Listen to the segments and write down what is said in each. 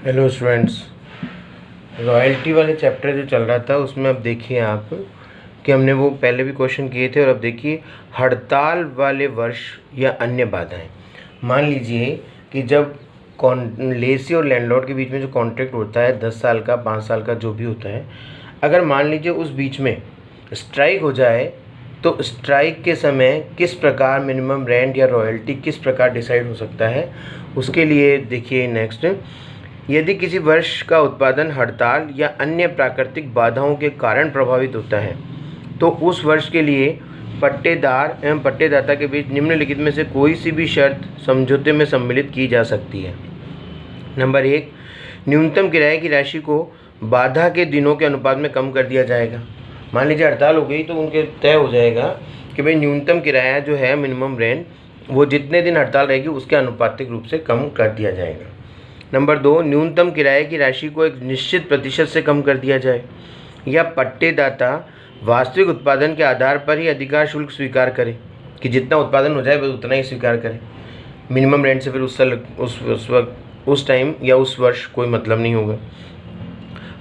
Hello students, royalty वाले chapter जो चल रहा था उसमें अब देखिए आप कि हमने वो पहले भी क्वेश्चन किए थे। और अब देखिए हड़ताल वाले वर्ष या अन्य बाधाएं। मान लीजिए कि जब लेसी और लैंडलॉर्ड के बीच में जो कॉन्ट्रैक्ट होता है 10 साल का 5 साल का जो भी होता है, अगर मान लीजिए उस बीच में स्ट्राइक हो जाए तो स्ट्राइक के समय किस प्रकार मिनिमम रेंट या रॉयल्टी किस प्रकार डिसाइड हो सकता है। उसके लिए देखिए नेक्स्ट, यदि किसी वर्ष का उत्पादन हड़ताल या अन्य प्राकृतिक बाधाओं के कारण प्रभावित होता है तो उस वर्ष के लिए पट्टेदार एवं पट्टेदाता के बीच निम्नलिखित में से कोई सी भी शर्त समझौते में सम्मिलित की जा सकती है। नंबर 1, न्यूनतम किराए की राशि को बाधा के दिनों के अनुपात में कम कर दिया जाएगा। मान लीजिए हड़ताल हो गई तो उनके तय हो जाएगा कि भाई न्यूनतम किराया जो है मिनिमम रेंट वो जितने दिन हड़ताल रहेगी उसके अनुपातिक रूप से कम कर दिया जाएगा। नंबर 2, न्यूनतम किराए की राशि को एक निश्चित प्रतिशत से कम कर दिया जाए या पट्टेदाता वास्तविक उत्पादन के आधार पर ही अधिकार शुल्क स्वीकार करे कि जितना उत्पादन हो जाए बस उतना ही स्वीकार करे। मिनिमम रेंट से फिर उस टाइम या उस वर्ष कोई मतलब नहीं होगा।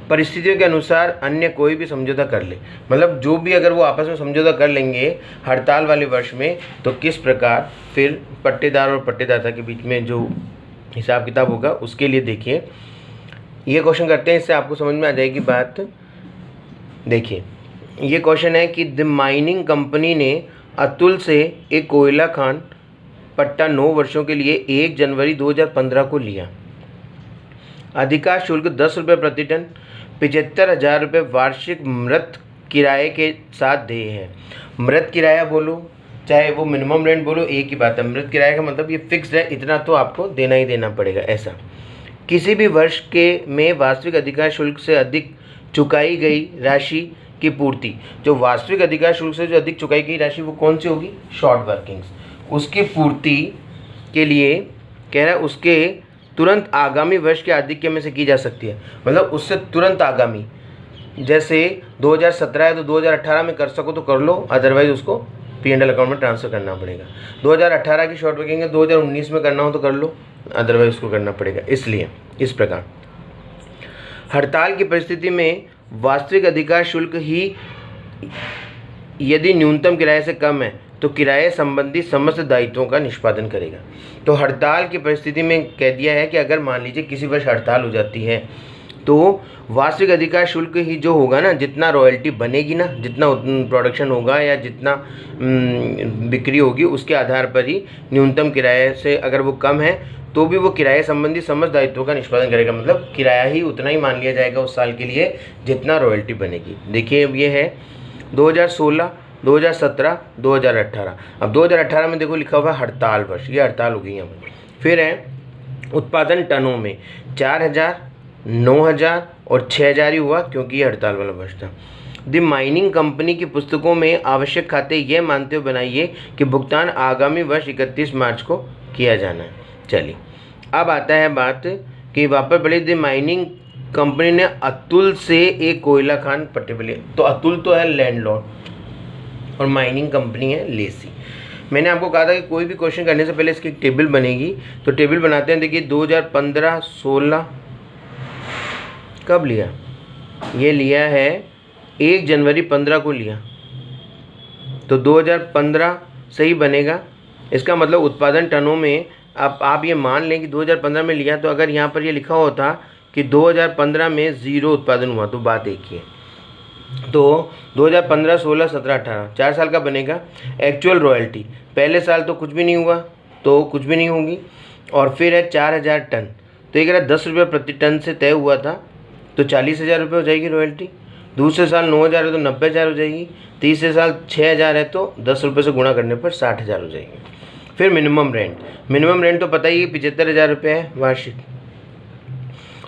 परिस्थितियों के अनुसार अन्य कोई भी समझौता कर ले, मतलब जो भी अगर वो आपस में समझौता कर लेंगे हड़ताल वाले वर्ष में तो किस प्रकार फिर पट्टेदार और पट्टेदाता के बीच में जो हिसाब किताब होगा उसके लिए देखिए ये क्वेश्चन करते हैं, इससे आपको समझ में आ जाएगी बात। देखिए ये क्वेश्चन है कि द माइनिंग कंपनी ने अतुल से एक कोयला खान पट्टा 9 वर्षों के लिए 1 जनवरी 2015 को लिया। अधिकार शुल्क 10 रुपये प्रति टन, 75,000 रुपये वार्षिक मृत किराए के साथ देय है। मृत किराया बोलो चाहे वो मिनिमम रेंट बोलो एक ही बात है। मृत किराए का मतलब ये फिक्स्ड है, इतना तो आपको देना ही देना पड़ेगा। ऐसा किसी भी वर्ष के में वास्तविक अधिकार शुल्क से अधिक चुकाई गई राशि की पूर्ति, जो वास्तविक अधिकार शुल्क से जो अधिक चुकाई गई राशि वो कौन सी होगी, शॉर्ट वर्किंग्स, उसकी पूर्ति के लिए कह रहा है उसके तुरंत आगामी वर्ष के आधिक्य में से की जा सकती है। मतलब उससे तुरंत आगामी, जैसे 2017 है तो 2018 में कर सको तो कर लो, अदरवाइज उसको P&L अकाउंट में ट्रांसफ़र करना पड़ेगा। 2018 की शॉर्ट वर्किंग है 2019 में करना हो तो कर लो, अदरवाइज उसको करना पड़ेगा। इसलिए इस प्रकार हड़ताल की परिस्थिति में वास्तविक अधिकार शुल्क ही यदि न्यूनतम किराए से कम है तो किराए संबंधी समस्त दायित्वों का निष्पादन करेगा। तो हड़ताल की परिस्थिति में कह दिया है कि अगर मान लीजिए किसी वर्ष हड़ताल हो जाती है तो वास्तविक अधिकार शुल्क ही जो होगा ना, जितना रॉयल्टी बनेगी ना, जितना प्रोडक्शन होगा या जितना बिक्री होगी उसके आधार पर ही न्यूनतम किराए से अगर वो कम है तो भी वो किराए संबंधी समस्त दायित्वों का निष्पादन करेगा। मतलब किराया ही उतना ही मान लिया जाएगा उस साल के लिए जितना रॉयल्टी बनेगी। देखिए अब ये है 2016, 2017, 2018। अब 2018 में देखो लिखा हुआ है हड़ताल वर्ष, ये हड़ताल हो गई यहाँ पर। फिर है उत्पादन टनों में 4,000, 9,000 और 6,000 ही हुआ क्योंकि ये हड़ताल वाला वर्ष था। द माइनिंग कंपनी की पुस्तकों में आवश्यक खाते यह मानते हुए बनाइए कि भुगतान आगामी वर्ष 31 मार्च को किया जाना है। चलिए अब आता है बात कि वापस बढ़े, द माइनिंग कंपनी ने अतुल से एक कोयला खान पट्टे पे लिया। तो अतुल तो है लैंडलॉर्ड और माइनिंग कंपनी है लेसी। मैंने आपको कहा था कि कोई भी क्वेश्चन करने से पहले इसकी एक टेबल बनेगी, तो टेबल बनाते हैं। देखिए 2015-16 कब लिया, ये लिया है 1 जनवरी 15 को लिया, तो 2015 सही बनेगा। इसका मतलब उत्पादन टनों में आप ये मान लें कि 2015 में लिया, तो अगर यहाँ पर ये लिखा होता कि 2015 में 0 उत्पादन हुआ तो बात एक ही है। तो 2015, 16, 17, 18 4 साल का बनेगा। एक्चुअल रॉयल्टी पहले साल तो कुछ भी नहीं हुआ तो कुछ भी नहीं होगी। और फिर है 4,000 टन, तो ये कह रहा 10 रुपये प्रति टन से तय हुआ था तो 40,000 रुपये हो जाएगी रॉयल्टी। दूसरे साल 9,000 है तो 90,000 हो जाएगी। तीसरे साल 6,000 है तो 10 रुपये से गुणा करने पर 60,000 हो जाएगी। फिर मिनिमम रेंट तो पता ही है 75,000 रुपये है वार्षिक,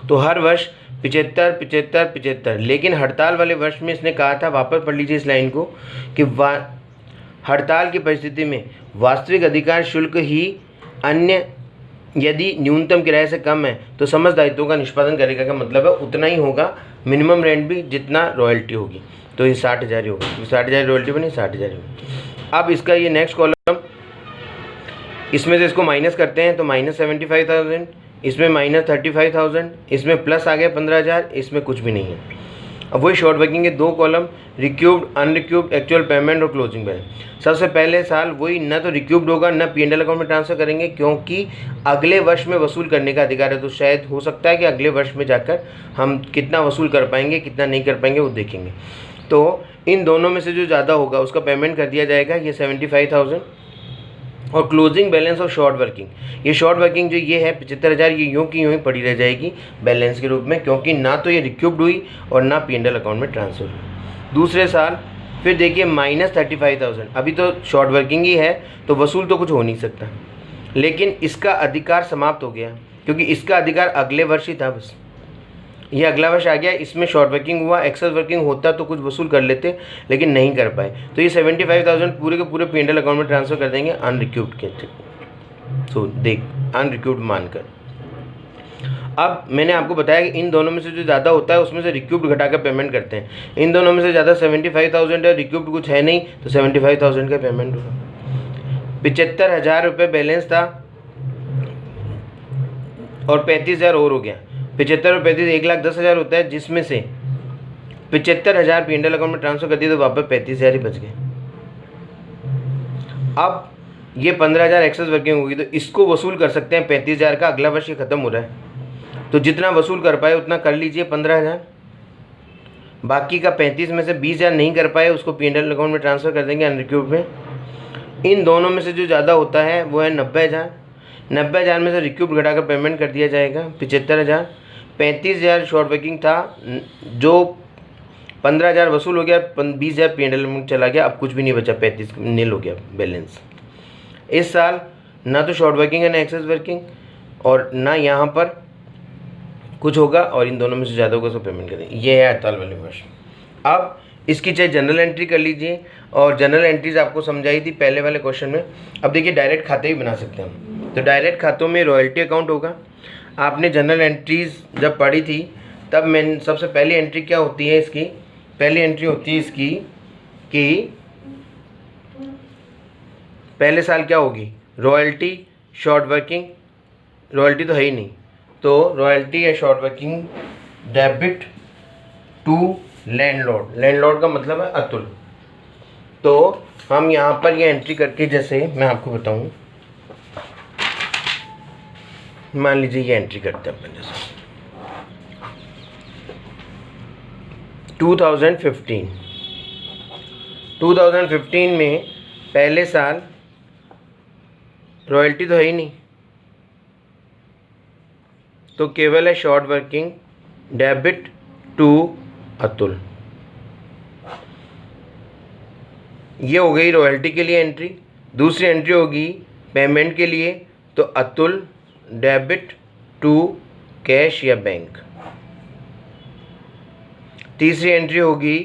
तो हर वर्ष 75, 75, 75। लेकिन हड़ताल वाले वर्ष में इसने कहा था, वापस पढ़ लीजिए इस लाइन को, कि हड़ताल की परिस्थिति में वास्तविक अधिकार शुल्क ही अन्य यदि न्यूनतम किराए से कम है तो समस्त दायित्वों का निष्पादन करेगा। का मतलब है उतना ही होगा मिनिमम रेंट भी जितना रॉयल्टी होगी, तो ये 60,000 ही होगा। 60,000 रॉयल्टी बनी, 60,000 होगी। अब इसका ये नेक्स्ट कॉलम, इसमें से इसको माइनस करते हैं तो -75,000, इसमें -35,000, इसमें प्लस आ गया 15,000, इसमें कुछ भी नहीं है। अब वही शॉर्ट वर्किंग के दो कॉलम, रिक्यूब्ड, अनरिक्यूब्ड, एक्चुअल पेमेंट और क्लोजिंग बैलेंस। सबसे पहले साल वही ना तो रिक्यूब्ड होगा ना P&L अकाउंट में ट्रांसफर करेंगे, क्योंकि अगले वर्ष में वसूल करने का अधिकार है। तो शायद हो सकता है कि अगले वर्ष में जाकर हम कितना वसूल कर पाएंगे कितना नहीं कर पाएंगे वो देखेंगे। तो इन दोनों में से जो ज़्यादा होगा उसका पेमेंट कर दिया जाएगा, ये 75,000। और closing balance of short working, ये शॉर्ट वर्किंग जो ये है 75,000, ये यूँ की यूँ ही पड़ी रह जाएगी बैलेंस के रूप में, क्योंकि ना तो ये रिक्यूब्ड हुई और ना P&L अकाउंट में ट्रांसफर हुई। दूसरे साल फिर देखिए -35,000, अभी तो शॉर्ट वर्किंग ही है तो वसूल तो कुछ हो नहीं सकता, लेकिन इसका अधिकार समाप्त हो गया, क्योंकि इसका अधिकार अगले वर्ष ही था। बस ये अगला वर्ष आ गया, इसमें शॉर्ट वर्किंग हुआ, एक्सेस वर्किंग होता तो कुछ वसूल कर लेते, लेकिन नहीं कर पाए। तो ये 75,000 पूरे के पूरे P&L अकाउंट में ट्रांसफ़र कर देंगे अनरिक्यूब्ड के थे। सो देख, अनरिक्यूब्ड मानकर। अब मैंने आपको बताया कि इन दोनों में से जो ज़्यादा होता है उसमें से रिक्यूब्ड घटाकर पेमेंट करते हैं। इन दोनों में से ज़्यादा 75,000 है, रिक्यूब्ड कुछ है नहीं, तो 75,000 का पेमेंट होगा। 75,000 रुपये बैलेंस था और 35,000 और हो गया। 75 और 35 1,10,000 होता है, जिसमें से 75,000 P&L अकाउंट में ट्रांसफर कर दिए तो वापस 35,000 ही बच गए। अब ये 15,000 एक्सेस वर्किंग होगी, तो इसको वसूल कर सकते हैं 35,000 का, अगला वर्ष ये खत्म हो रहा है तो जितना वसूल कर पाए उतना कर लीजिए 15,000। बाकी का 35 में से 20,000 नहीं कर पाए उसको P&L अकाउंट में ट्रांसफ़र कर देंगे अनरिक्यूब्ड में। इन दोनों में से जो ज़्यादा होता है वो है 90,000। 90,000 में से रिक्यूब्ड घटाकर पेमेंट कर दिया जाएगा 75,000। 35,000 शॉर्ट वर्किंग था, जो 15,000 वसूल हो गया, 20,000 P&L में चला गया, अब कुछ भी नहीं बचा, 35 नील हो गया बैलेंस। इस साल ना तो शॉर्ट वर्किंग है ना एक्सेस वर्किंग, और ना यहाँ पर कुछ होगा, और इन दोनों में से ज़्यादा होगा उसको पेमेंट करेंगे। ये है हड़ताल वाले वर्ष। अब इसकी चाहे जनरल एंट्री कर लीजिए, और जनरल एंट्रीज आपको समझाई थी पहले वाले क्वेश्चन में। अब देखिए डायरेक्ट खाते भी बना सकते हैं हम। तो डायरेक्ट खातों में रॉयल्टी अकाउंट होगा। आपने जनरल एंट्रीज जब पढ़ी थी तब मैं सबसे पहली एंट्री क्या होती है इसकी, पहली एंट्री होती है इसकी कि पहले साल क्या होगी, रॉयल्टी, शॉर्ट वर्किंग, रॉयल्टी तो है ही नहीं, तो रॉयल्टी या short working debit to landlord. Landlord का मतलब है अतुल। तो हम यहाँ पर ये एंट्री करके, जैसे मैं आपको बताऊँ, मान लीजिए ये एंट्री करते हैं अपन, जैसे 2015 में पहले साल रॉयल्टी तो है ही नहीं, तो केवल है short working debit to Atul. ये हो गई रॉयल्टी के लिए एंट्री। दूसरी एंट्री होगी पेमेंट के लिए, तो अतुल डेबिट टू कैश या बैंक। तीसरी एंट्री होगी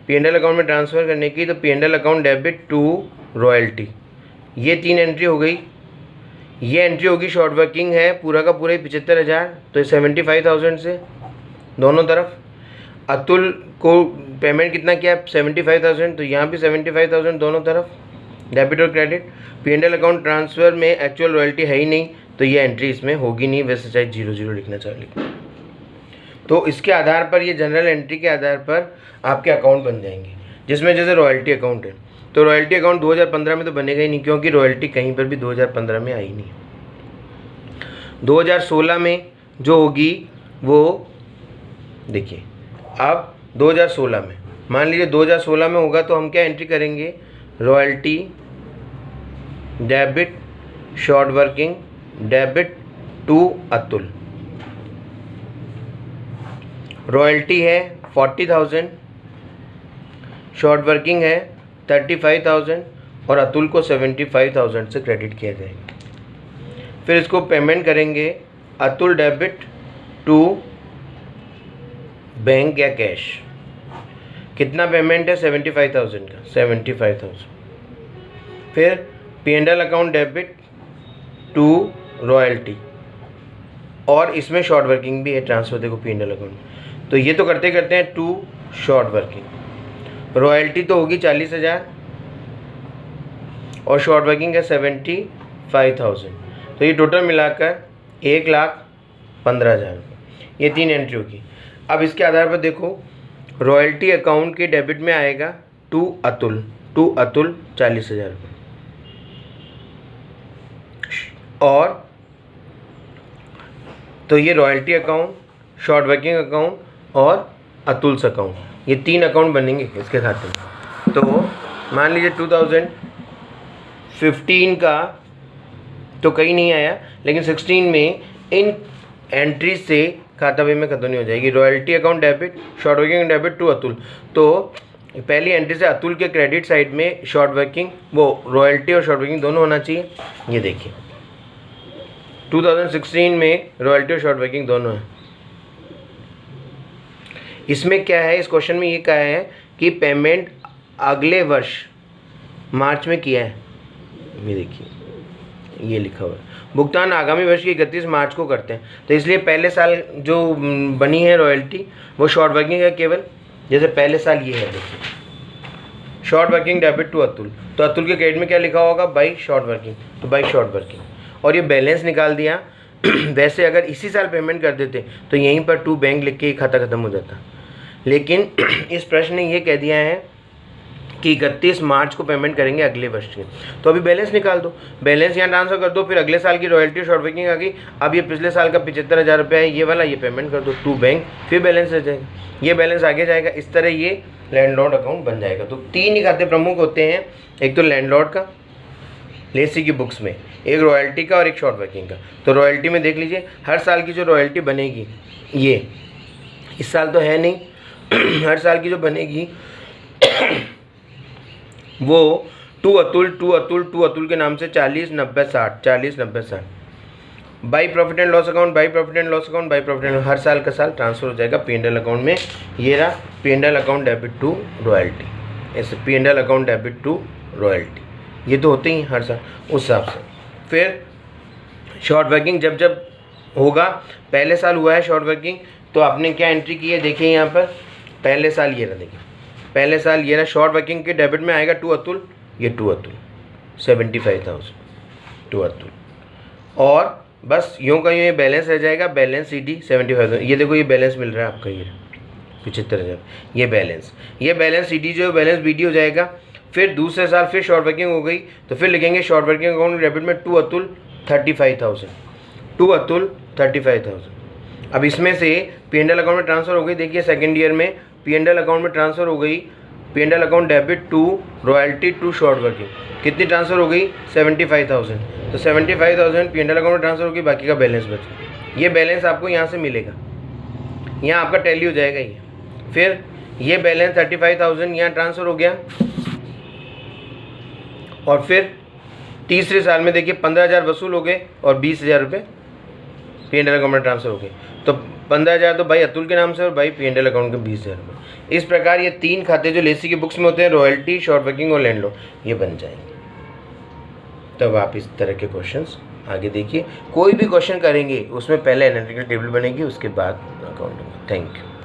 P&L अकाउंट में ट्रांसफ़र करने की, तो P&L account debit to royalty. ये 3 एंट्री हो गई। ये एंट्री होगी शॉर्ट वर्किंग है, पूरा का पूरा ही 75,000, तो 75,000 से दोनों तरफ। अतुल को पेमेंट कितना किया, 75,000, तो यहाँ भी 75,000 दोनों तरफ, डेबिट और क्रेडिट। P&L अकाउंट ट्रांसफ़र में एक्चुअल रॉयल्टी है ही नहीं, तो ये एंट्री इसमें होगी नहीं, वैसे चाहे 00 लिखना चाहिए। तो इसके आधार पर, ये जनरल एंट्री के आधार पर आपके अकाउंट बन जाएंगे, जिसमें जैसे रॉयल्टी अकाउंट है, तो रॉयल्टी अकाउंट 2015 में तो बनेगा ही नहीं, क्योंकि रॉयल्टी कहीं पर भी 2015 में आई नहीं। 2016 में जो होगी वो देखिए, अब 2016 में मान लीजिए 2016 में होगा, तो हम क्या एंट्री करेंगे, royalty debit short working debit to Atul. Royalty है 40,000, शॉर्ट वर्किंग है 35,000, और अतुल को 75,000 से क्रेडिट किया जाएगा। फिर इसको पेमेंट करेंगे अतुल डेबिट टू बैंक या कैश। कितना पेमेंट है, 75,000 का, 75,000। फिर P&L account debit to royalty, और इसमें शॉर्ट वर्किंग भी है ट्रांसफ़र, देखो P&L अकाउंट। तो ये तो करते करते हैं टू शॉर्ट वर्किंग। रॉयल्टी तो होगी 40,000 और शॉर्ट वर्किंग है 75,000, तो ये टोटल मिलाकर 1,00,000 15,000 रुपये। ये 3 एंट्री होगी। अब इसके आधार पर देखो, रॉयल्टी अकाउंट के डेबिट में आएगा टू अतुल 40,000 रुपये, और तो ये royalty account, short working account और अतुल्स अकाउंट, ये 3 अकाउंट बनेंगे इसके खाते में। तो मान लीजिए 2015 का तो कहीं नहीं आया, लेकिन 16 में इन एंट्री से खाता वे में खत्म नहीं हो जाएगी। Royalty account debit, short working debit to Atul, तो पहली एंट्री से अतुल के क्रेडिट साइड में शॉर्ट वर्किंग, वो रॉयल्टी और शॉर्ट वर्किंग दोनों होना चाहिए। ये देखिए 2016 में रॉयल्टी और शॉर्ट वर्किंग दोनों है। इसमें क्या है, इस क्वेश्चन में ये कहा है कि पेमेंट अगले वर्ष मार्च में किया है। ये देखिए ये लिखा हुआ है, भुगतान आगामी वर्ष की 31 मार्च को करते हैं। तो इसलिए पहले साल जो बनी है रॉयल्टी वो शॉर्ट वर्किंग है केवल। जैसे पहले साल ये है, देखिए short working debit to Atul, तो अतुल के क्रेडिट में क्या लिखा होगा, बाई शॉर्ट वर्किंग, तो बाई शॉर्ट वर्किंग, और ये बैलेंस निकाल दिया। वैसे अगर इसी साल पेमेंट कर देते तो यहीं पर टू बैंक लिख के ही खाता खत्म हो जाता, लेकिन इस प्रश्न ने ये कह दिया है कि 31 मार्च को पेमेंट करेंगे अगले वर्ष के। तो अभी बैलेंस निकाल दो, बैलेंस यहाँ ट्रांसफर कर दो, फिर अगले साल की रॉयल्टी शॉर्ट वर्किंग आ गई। अब ये पिछले साल का 75,000 रुपये है ये वाला, ये पेमेंट कर दो टू बैंक, फिर बैलेंस रह जाएगा, ये बैलेंस आगे जाएगा। इस तरह ये लैंडलॉर्ड अकाउंट बन जाएगा। तो 3 ही खाते प्रमुख होते हैं, एक तो लैंडलॉर्ड का लेसी की बुक्स में, एक रॉयल्टी का और एक शॉर्ट वर्किंग का। तो रॉयल्टी में देख लीजिए हर साल की जो रॉयल्टी बनेगी, ये इस साल तो है नहीं, हर साल की जो बनेगी वो टू अतुल के नाम से 40/90/60 by profit and loss account, हर साल का साल ट्रांसफर हो जाएगा P&L अकाउंट में। ये रहा P&L account debit to royalty, ऐसे P&L account debit to royalty, ये तो होते ही हर साल उस हिसाब से। फिर शॉर्ट वर्किंग जब जब होगा, पहले साल हुआ है शॉर्ट वर्किंग, तो आपने क्या एंट्री की है, देखिए यहाँ पर पहले साल ये रहा, देखिए पहले साल ये रहा, शॉर्ट वर्किंग के डेबिट में आएगा टू अतुल, ये टू अतुल 75,000 टू अतुल, और बस यूँ का यूँ ये बैलेंस रह जाएगा, बैलेंस CD 75,000। ये देखो ये बैलेंस मिल रहा है आपका, ये 75,000, ये बैलेंस CD जो बैलेंस BD हो जाएगा। फिर दूसरे साल फिर शॉर्ट वर्किंग हो गई, तो फिर लिखेंगे शॉर्ट वर्किंग अकाउंट डेबिट में टू अतुल 35,000। अब इसमें से P&L अकाउंट में ट्रांसफ़र हो गई, देखिए सेकेंड ईयर में P&L अकाउंट में ट्रांसफ़र हो गई, P&L account debit to royalty to short working, कितनी ट्रांसफ़र हो गई 75,000। तो 75,000 P&L अकाउंट में ट्रांसफ़र हो गई, बाकी का बैलेंस बचा। ये बैलेंस आपको यहाँ से मिलेगा, यहाँ आपका टैली हो जाएगा ये। फिर ये बैलेंस 35,000 यहाँ ट्रांसफ़र हो गया, और फिर तीसरे साल में देखिए 15,000 वसूल हो गए और 20,000 रुपये P&L अकाउंट में ट्रांसफ़र हो गए। तो 15,000 तो भाई अतुल के नाम से और भाई P&L अकाउंट के 20,000 रुपये। इस प्रकार ये 3 खाते जो लेसी की बुक्स में होते हैं, रॉयल्टी, शॉर्ट वर्किंग और लैंडलॉर्ड, ये बन जाएंगे। तब आप इस तरह के क्वेश्चंस आगे देखिए, कोई भी क्वेश्चन करेंगे उसमें पहले एनालिटिकल टेबल बनेगी, उसके बाद अकाउंट। Thank you.